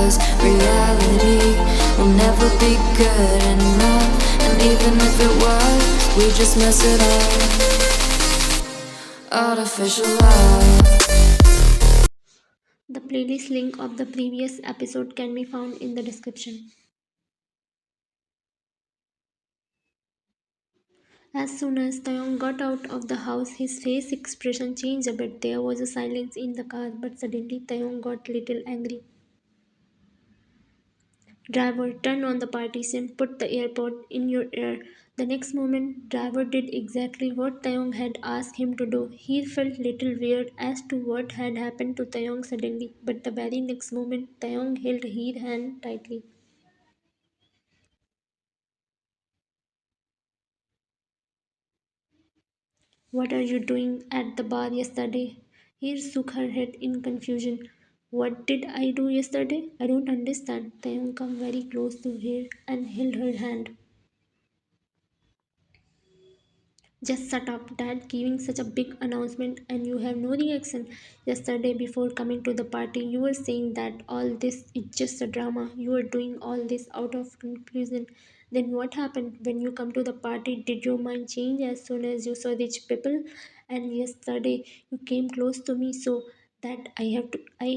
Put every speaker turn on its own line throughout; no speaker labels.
'cause reality will never be good enough. And even if it was, we just mess it up. Artificial love.
The playlist link of the previous episode can be found in the description. As soon as Taeyong got out of the house, his face expression changed a bit. There was a silence in the car, but suddenly Taeyong got little angry. Driver, turn on the partition, put the airpod in your ear. The next moment, driver did exactly what Taeyong had asked him to do. He felt little weird as to what had happened to Taeyong suddenly, but the very next moment, Taeyong held Heer's hand tightly. What are you doing at the bar yesterday? He shook her head in confusion. What did I do yesterday? I don't understand. Taeyong came very close to her and held her hand. Just shut up, Dad, giving such a big announcement and you have no reaction. Yesterday, before coming to the party, you were saying that all this is just a drama. You were doing all this out of confusion. Then what happened? When you come to the party, did your mind change as soon as you saw rich people? And yesterday, you came close to me so that I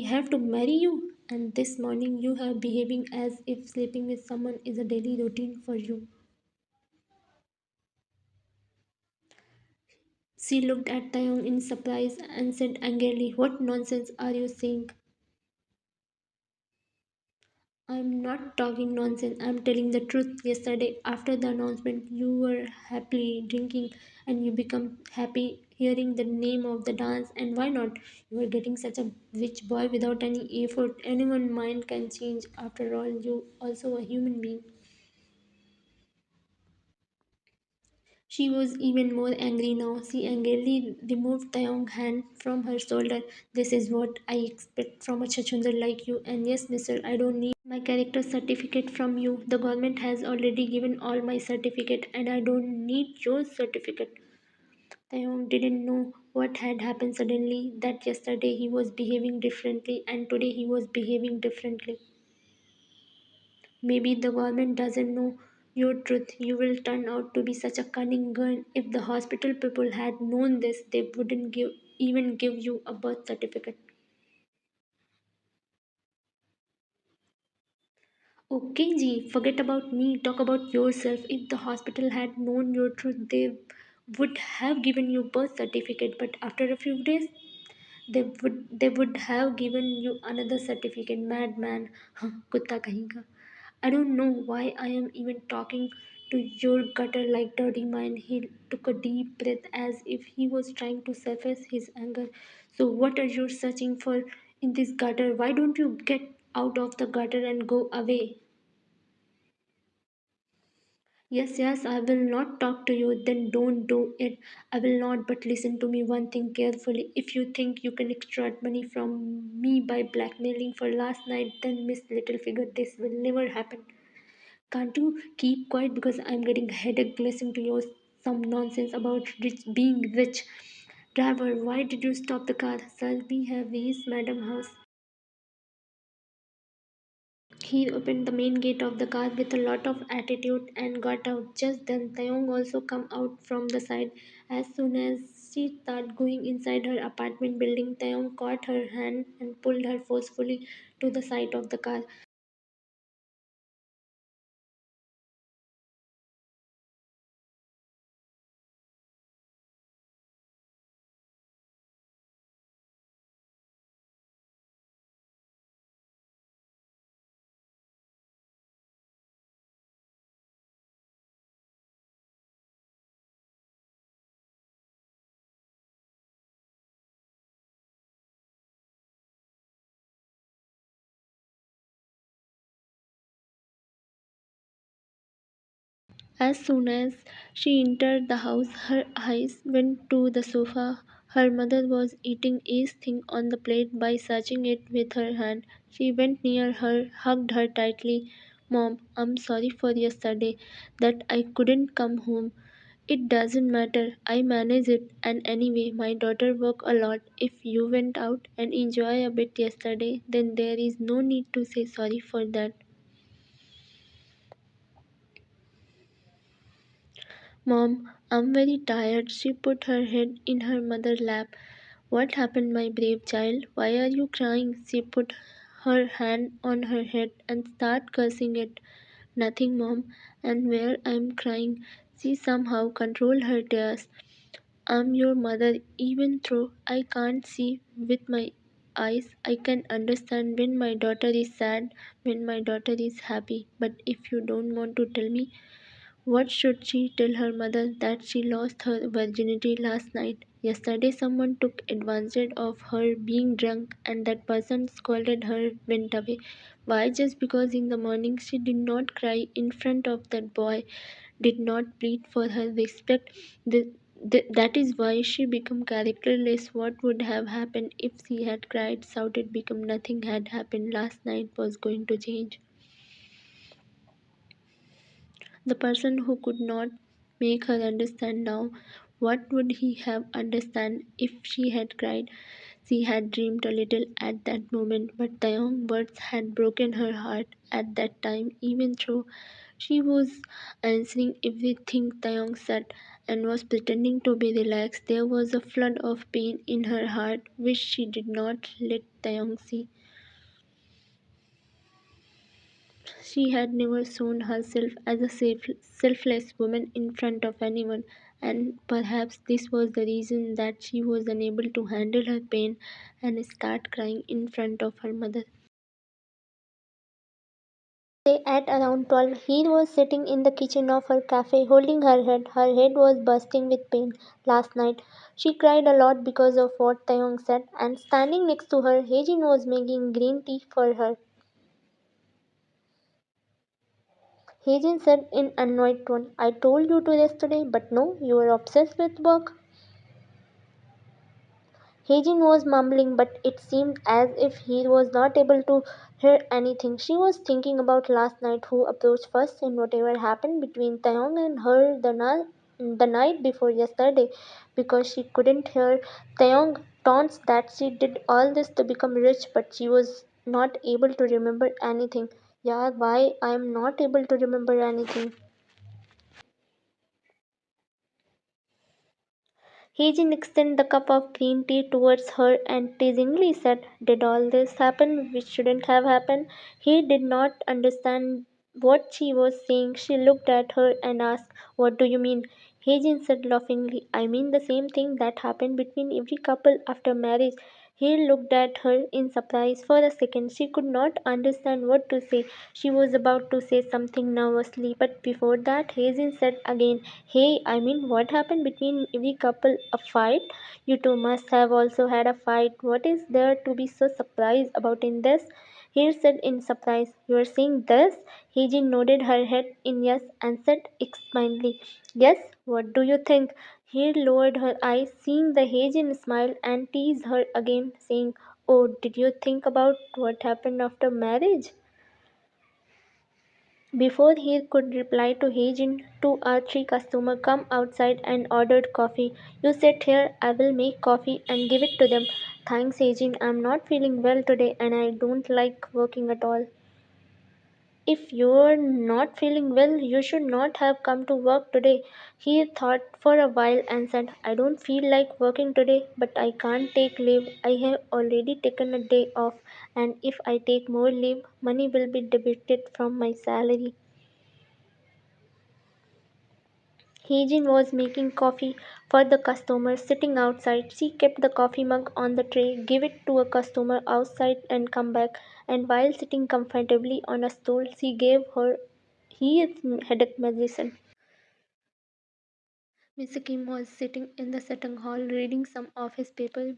have to marry you. And this morning, you are behaving as if sleeping with someone is a daily routine for you. She looked at Taeyong in surprise and said angrily, "What nonsense are you saying?" "I'm not talking nonsense, I'm telling the truth. Yesterday, after the announcement, you were happily drinking and you become happy hearing the name of the dance. And why not? You were getting such a rich boy without any effort. Anyone's mind can change. After all, you also a human being." She was even more angry now. She angrily removed Taeyong's hand from her shoulder. "This is what I expect from a Chachundar like you. And yes, mister, I don't need my character certificate from you. The government has already given all my certificate and I don't need your certificate." Taeyong didn't know what had happened suddenly, that yesterday he was behaving differently and today he was behaving differently. Maybe the government doesn't know your truth. You will turn out to be such a cunning girl. If the hospital people had known this, they wouldn't even give you a birth certificate. Okay, Ji, forget about me. Talk about yourself. If the hospital had known your truth, they would have given you birth certificate. But after a few days, they would have given you another certificate. Madman, huh, kutta kahinga. I don't know why I am even talking to your gutter like dirty mind. He took a deep breath as if he was trying to surface his anger. So what are you searching for in this gutter? Why don't you get out of the gutter and go away? Yes, yes, I will not talk to you, then don't do it. I will not, but listen to me one thing carefully. If you think you can extract money from me by blackmailing for last night, then Miss Littlefigure, this will never happen. Can't you keep quiet because I'm getting a headache listening to your some nonsense about being rich? Driver, why did you stop the car? Sir, we have reached Madam House. He opened the main gate of the car with a lot of attitude and got out. Just then Taeyong also come out from the side. As soon as she started going inside her apartment building, Taeyong caught her hand and pulled her forcefully to the side of the car. As soon as she entered the house, her eyes went to the sofa. Her mother was eating each thing on the plate by searching it with her hand. She went near her, hugged her tightly. "Mom, I'm sorry for yesterday, that I couldn't come home. It doesn't matter. I manage it. And anyway, my daughter work a lot. If you went out and enjoy a bit yesterday, then there is no need to say sorry for that. Mom, I'm very tired. She put her head in her mother's lap. What happened, my brave child? Why are you crying? She put her hand on her head and started cursing it. Nothing, Mom. And where I'm crying, she somehow controlled her tears. I'm your mother, even though I can't see with my eyes. I can understand when my daughter is sad, when my daughter is happy. But if you don't want to tell me, what should she tell her mother that she lost her virginity last night? Yesterday, someone took advantage of her being drunk, and that person scolded her, went away. Why? Just because in the morning she did not cry in front of that boy, did not plead for her respect. That is why she became characterless. What would have happened if she had cried, shouted, become nothing had happened last night was going to change? The person who could not make her understand now, what would he have understand if she had cried? She had dreamed a little at that moment, but the young words had broken her heart at that time, even though she was answering everything Taeyong said and was pretending to be relaxed. There was a flood of pain in her heart which she did not let Taeyong see. She had never shown herself as a selfless woman in front of anyone, and perhaps this was the reason that she was unable to handle her pain and start crying in front of her mother. Say at around 12, he was sitting in the kitchen of her cafe holding her head. Her head was bursting with pain. Last night, she cried a lot because of what Taeyong said, and standing next to her, Hejin was making green tea for her. Hejin said in annoyed tone, I told you to rest today, but no, you are obsessed with work. Hejin was mumbling, but it seemed as if he was not able to hear anything. She was thinking about last night, who approached first, and whatever happened between Taeyong and her the night before yesterday, because she couldn't hear Taeyong taunts that she did all this to become rich, but she was not able to remember anything. Yeah, why I am not able to remember anything? Heejin extended the cup of green tea towards her and teasingly said, did all this happen which shouldn't have happened? He did not understand what she was saying. She looked at her and asked, what do you mean? Heijin said laughingly, I mean the same thing that happened between every couple after marriage. He looked at her in surprise. For a second, she could not understand what to say. She was about to say something nervously, but before that, Hazen said again, hey, I mean, what happened between every couple? A fight? You two must have also had a fight. What is there to be so surprised about in this? He said in surprise, you are saying this? Hazen nodded her head in yes and said smilingly, yes, what do you think? He lowered her eyes, seeing the Hazen smile, and teased her again, saying, oh, did you think about what happened after marriage? Before he could reply to Hazen, two or three customers come outside and ordered coffee. You sit here, I will make coffee and give it to them. Thanks, Hazen. I'm not feeling well today and I don't like working at all. If you're not feeling well, you should not have come to work today. He thought for a while and said, I don't feel like working today, but I can't take leave. I have already taken a day off, and if I take more leave, money will be debited from my salary. Hejin was making coffee for the customer sitting outside. She kept the coffee mug on the tray, gave it to a customer outside, and come back. And while sitting comfortably on a stool, she gave her his headache medicine. Mr. Kim was sitting in the sitting hall reading some of his paper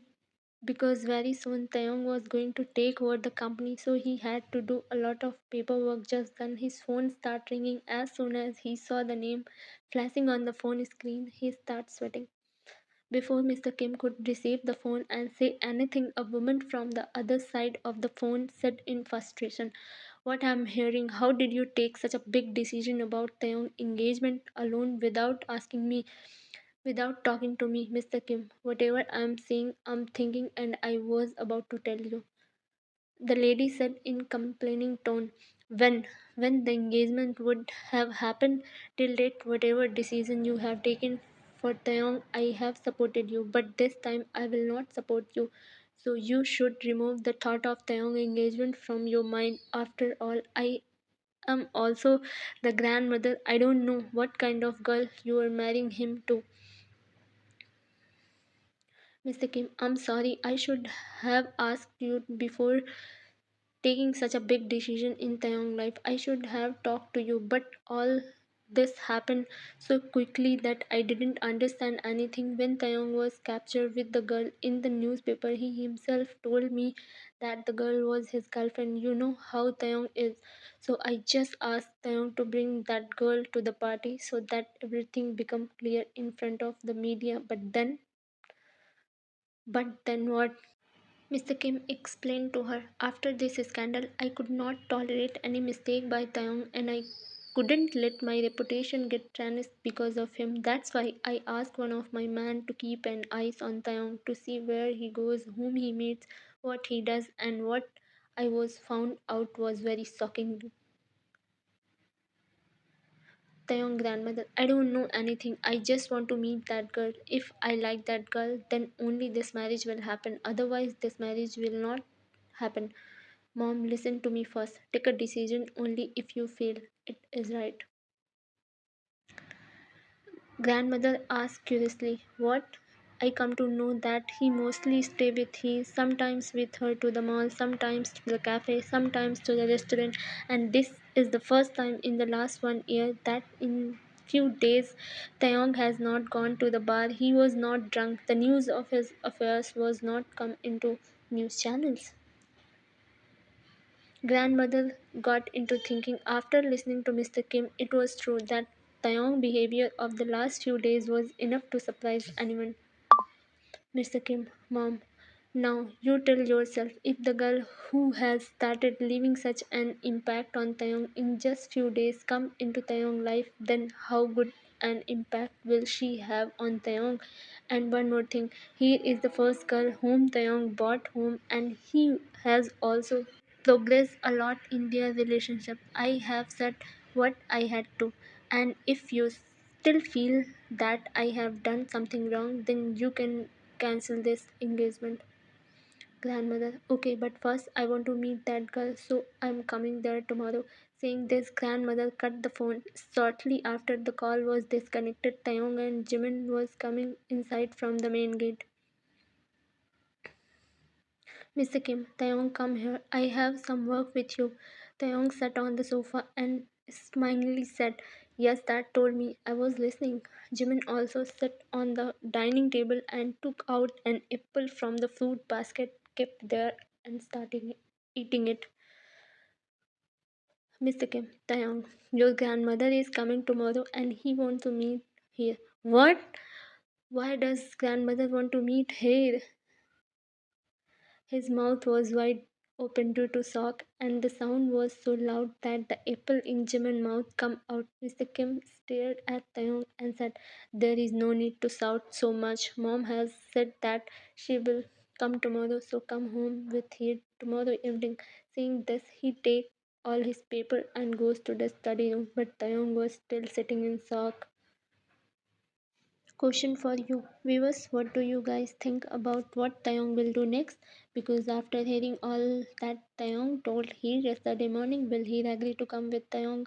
because very soon Taeyong was going to take over the company, so he had to do a lot of paperwork. Just then, his phone started ringing. As soon as he saw the name flashing on the phone screen, he started sweating. Before Mr. Kim could receive the phone and say anything, a woman from the other side of the phone said in frustration, what I'm hearing. How did you take such a big decision about the young engagement alone without asking me, without talking to me, Mr. Kim? Whatever I'm saying, I'm thinking, and I was about to tell you, the lady said in complaining tone. When when the engagement would have happened till date, whatever decision you have taken for Taeyong, I have supported you. But this time I will not support you. So you should remove the thought of Taeyong engagement from your mind. After all, I am also the grandmother. I don't know what kind of girl you are marrying him to. Mr. Kim, I'm sorry. I should have asked you before taking such a big decision in Taeyong life. I should have talked to you, but all this happened so quickly that I didn't understand anything. When Taeyong was captured with the girl in the newspaper, he himself told me that the girl was his girlfriend. You know how Taeyong is. So I just asked Taeyong to bring that girl to the party so that everything become clear in front of the media. But then what? Mr. Kim explained to her, after this scandal, I could not tolerate any mistake by Taeyong and I couldn't let my reputation get tarnished because of him. That's why I asked one of my men to keep an eye on Taeyong to see where he goes, whom he meets, what he does, and what I was found out was very shocking. Taeyong grandmother, I don't know anything. I just want to meet that girl. If I like that girl, then only this marriage will happen. Otherwise, this marriage will not happen. Mom, listen to me first. Take a decision only if you feel it is right. Grandmother asked curiously, what? I come to know that he mostly stay with he, sometimes with her to the mall, sometimes to the cafe, sometimes to the restaurant, and this is the first time in the last 1 year that in few days Taeyong has not gone to the bar. He was not drunk. The news of his affairs was not come into news channels. Grandmother got into thinking after listening to Mr. Kim. It was true that Taeyong's behavior of the last few days was enough to surprise anyone. Mr. Kim, Mom, now you tell yourself, if the girl who has started leaving such an impact on Taeyong in just few days come into Taeyong's life, then how good an impact will she have on Taeyong? And one more thing, here is the first girl whom Taeyong brought home, and he has also progressed a lot in their relationship. I have said what I had to, and if you still feel that I have done something wrong, then you can cancel this engagement. Grandmother, okay, but first I want to meet that girl, so I'm coming there tomorrow. Saying this, grandmother cut the phone. Shortly after the call was disconnected, Taeyong and Jimin was coming inside from the main gate. Mr. Kim, Taeyong, come here. I have some work with you. Taeyong sat on the sofa and smilingly said, yes, Dad told me. I was listening. Jimin also sat on the dining table and took out an apple from the fruit basket kept there and started eating it. Mr. Kim, Taeyong, your grandmother is coming tomorrow and he wants to meet here. What? Why does grandmother want to meet here? His mouth was wide open due to shock, and the sound was so loud that the apple in Jimin's mouth came out. Mr. Kim stared at Taeyong and said, there is no need to shout so much. Mom has said that she will come tomorrow, so come home with her tomorrow evening. Saying this, he takes all his paper and goes to the study room, but Taeyong was still sitting in shock. Question for you viewers, what do you guys think about what Taeyong will do next? Because after hearing all that Taeyong told he yesterday morning, will he agree to come with Taeyong?